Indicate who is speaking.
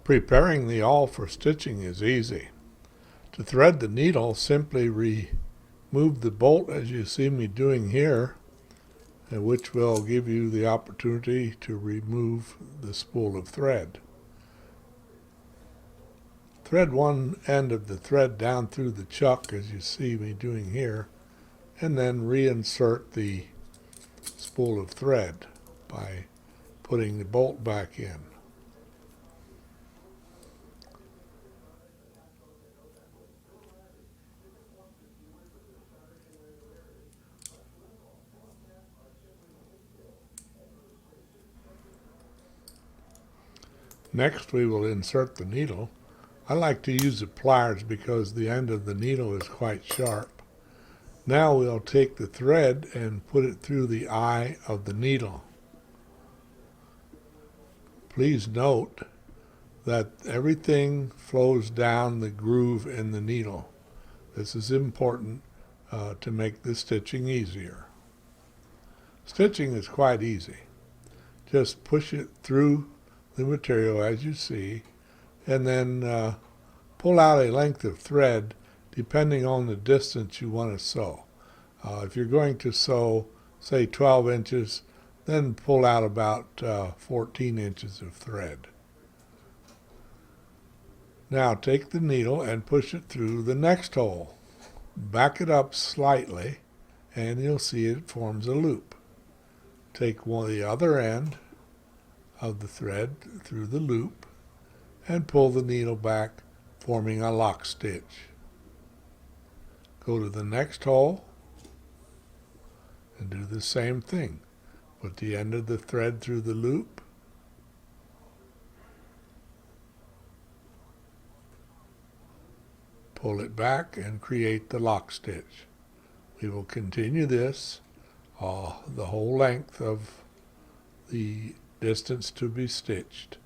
Speaker 1: Preparing the awl for stitching is easy. To thread the needle, simply remove the bolt as you see me doing here, which will give you the opportunity to remove the spool of thread. Thread one end of the thread down through the chuck as you see me doing here, and then reinsert the spool of thread by putting the bolt back in. Next, we will insert the needle. I like to use the pliers because the end of the needle is quite sharp. Now we'll take the thread and put it through the eye of the needle. Please note that everything flows down the groove in the needle. This is important to make the stitching easier. Stitching is quite easy. Just push it through the material as you see, and then pull out a length of thread depending on the distance you want to sew. If you're going to sew, say 12 inches, then pull out about 14 inches of thread. Now take the needle and push it through the next hole. Back it up slightly and you'll see it forms a loop. Take the other end of the thread through the loop and pull the needle back, forming a lock stitch. Go to the next hole and do the same thing. Put the end of the thread through the loop, pull it back and create the lock stitch. We will continue this the whole length of the distance to be stitched.